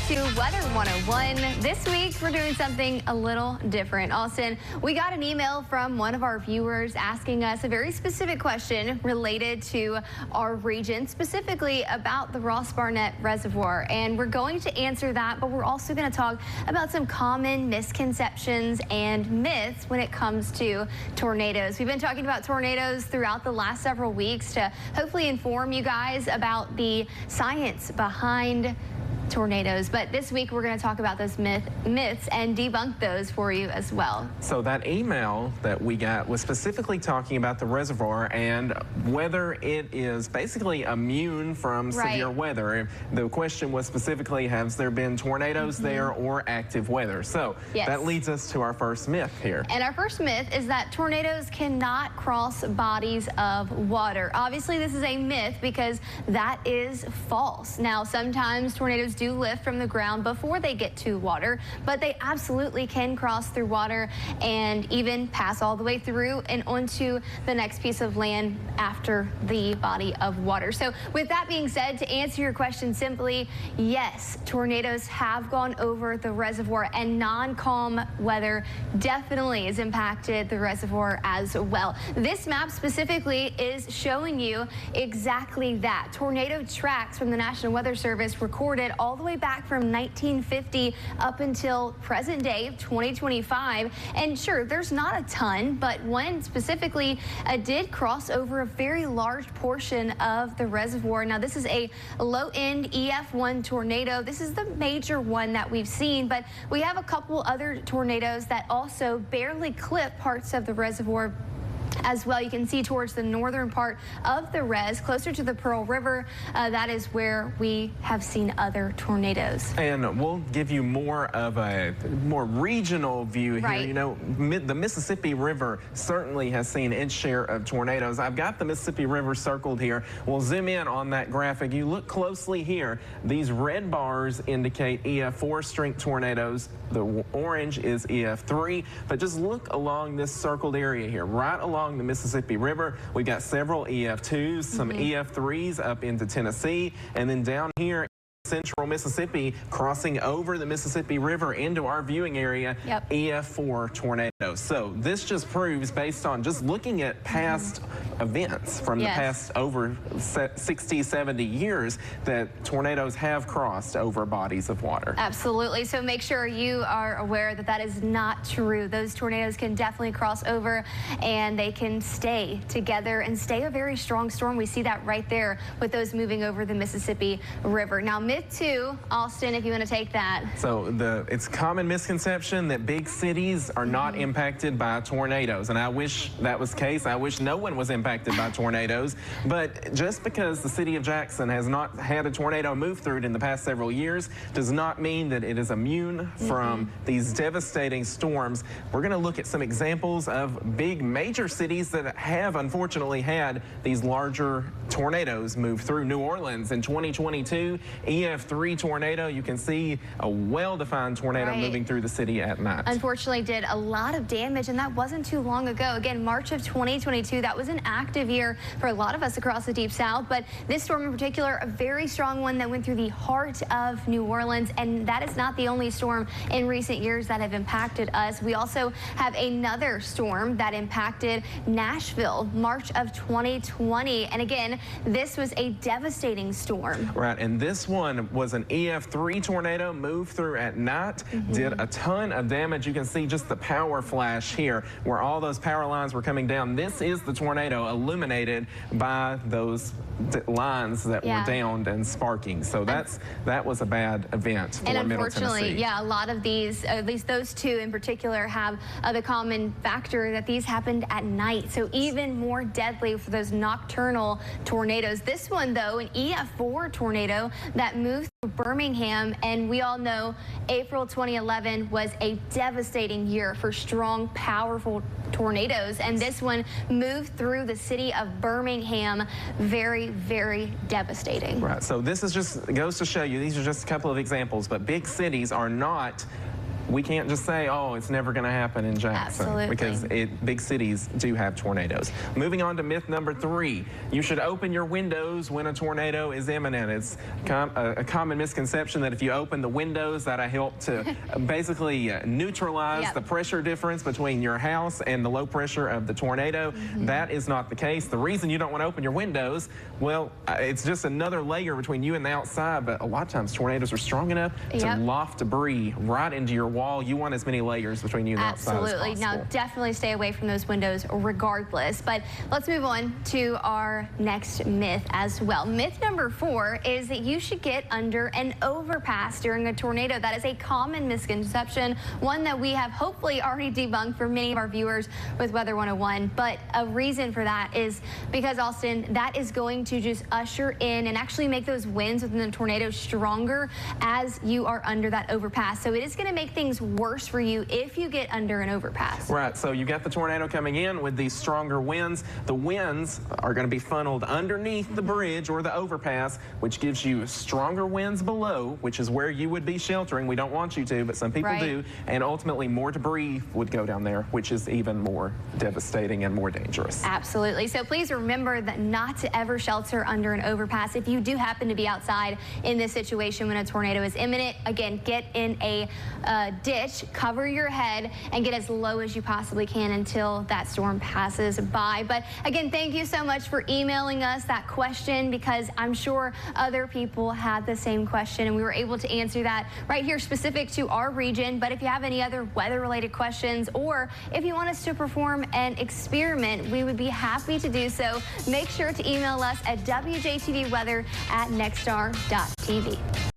to Weather 101. This week, we're doing something a little different. Austin, we got an email from one of our viewers asking us a very specific question related to our region, specifically about the Ross Barnett Reservoir. And we're going to answer that, but we're also going to talk about some common misconceptions and myths when it comes to tornadoes. We've been talking about tornadoes throughout the last several weeks to hopefully inform you guys about the science behind tornadoes, but this week we're going to talk about those myths and debunk those for you as well. So that email that we got was specifically talking about the reservoir and whether it is basically immune from severe weather. The question was specifically, has there been tornadoes there or active weather? So that leads us to our first myth here. And our first myth is that tornadoes cannot cross bodies of water. Obviously, this is a myth because that is false. Now, sometimes tornadoes do lift from the ground before they get to water, but they absolutely can cross through water and even pass all the way through and onto the next piece of land after the body of water. So with that being said, to answer your question simply, yes, tornadoes have gone over the reservoir, and non-calm weather definitely has impacted the reservoir as well. This map specifically is showing you exactly that. Tornado tracks from the National Weather Service recorded all the way back from 1950 up until present day 2025. And sure, there's not a ton, but one specifically did cross over a very large portion of the reservoir. Now, this is a low-end EF1 tornado. This is the major one that we've seen, but we have a couple other tornadoes that also barely clip parts of the reservoir as well. You can see towards the northern part of the res, closer to the Pearl River, that is where we have seen other tornadoes. And we'll give you more of a more regional view here. You know, the Mississippi River certainly has seen its share of tornadoes. I've got the Mississippi River circled here. We'll zoom in on that graphic. You look closely here. These red bars indicate EF4 strength tornadoes. The orange is EF3, but just look along this circled area here, right along the Mississippi River. We've got several EF2s, some EF3s up into Tennessee, and then down here central Mississippi, crossing over the Mississippi River into our viewing area, EF4 tornadoes. So this just proves, based on just looking at past events from the past over 60, 70 years, that tornadoes have crossed over bodies of water. Absolutely. So make sure you are aware that that is not true. Those tornadoes can definitely cross over, and they can stay together and stay a very strong storm. We see that right there with those moving over the Mississippi River. Now, myth 2, Austin, if you want to take that. So it's common misconception that big cities are not impacted by tornadoes, and I wish that was the case. I wish no one was impacted by tornadoes, but just because the city of Jackson has not had a tornado move through it in the past several years does not mean that it is immune from these devastating storms. We're going to look at some examples of big major cities that have unfortunately had these larger tornadoes move through. New Orleans in 2022, EF3 tornado. You can see a well-defined tornado moving through the city at night. Unfortunately, did a lot of damage, and that wasn't too long ago. Again, March of 2022, that was an active year for a lot of us across the Deep South, but this storm in particular, a very strong one that went through the heart of New Orleans, and that is not the only storm in recent years that have impacted us. We also have another storm that impacted Nashville, March of 2020, and again, this was a devastating storm. Right, and this one was an EF3 tornado, moved through at night, did a ton of damage. You can see just the power flash here where all those power lines were coming down. This is the tornado illuminated by those lines that were downed and sparking. So that was a bad event for Middle Tennessee. Yeah, a lot of these, at least those two in particular, have the common factor that these happened at night. So even more deadly for those nocturnal tornadoes. This one, though, an EF4 tornado that moved through Birmingham, and we all know April 2011 was a devastating year for strong, powerful tornadoes, and this one moved through the city of Birmingham. Very, very devastating. Right, so this is just goes to show you, these are just a couple of examples, but big cities are not we can't just say, oh, it's never going to happen in Jackson. Absolutely. Because big cities do have tornadoes. Moving on to myth number 3, you should open your windows when a tornado is imminent. It's a common misconception that if you open the windows, that'll help to basically neutralize the pressure difference between your house and the low pressure of the tornado. That is not the case. The reason you don't want to open your windows, well, it's just another layer between you and the outside, but a lot of times tornadoes are strong enough to loft debris right into your wall. You want as many layers between you and the outside as possible. Absolutely. Now, definitely stay away from those windows regardless. But let's move on to our next myth as well. Myth number 4 is that you should get under an overpass during a tornado. That is a common misconception, one that we have hopefully already debunked for many of our viewers with Weather 101. But a reason for that is because, Austin, that is going to just usher in and actually make those winds within the tornado stronger as you are under that overpass. So it is going to make things worse for you if you get under an overpass. Right, so you got the tornado coming in with these stronger winds. The winds are going to be funneled underneath the bridge or the overpass, which gives you stronger winds below, which is where you would be sheltering. We don't want you to, but some people do. And ultimately more debris would go down there, which is even more devastating and more dangerous. Absolutely. So please remember that not to ever shelter under an overpass. If you do happen to be outside in this situation when a tornado is imminent, again, get in a ditch, cover your head, and get as low as you possibly can until that storm passes by. But again, thank you so much for emailing us that question, because I'm sure other people had the same question and we were able to answer that right here specific to our region. But if you have any other weather-related questions, or if you want us to perform an experiment, we would be happy to do so. Make sure to email us at WJTVweather@nexstar.tv.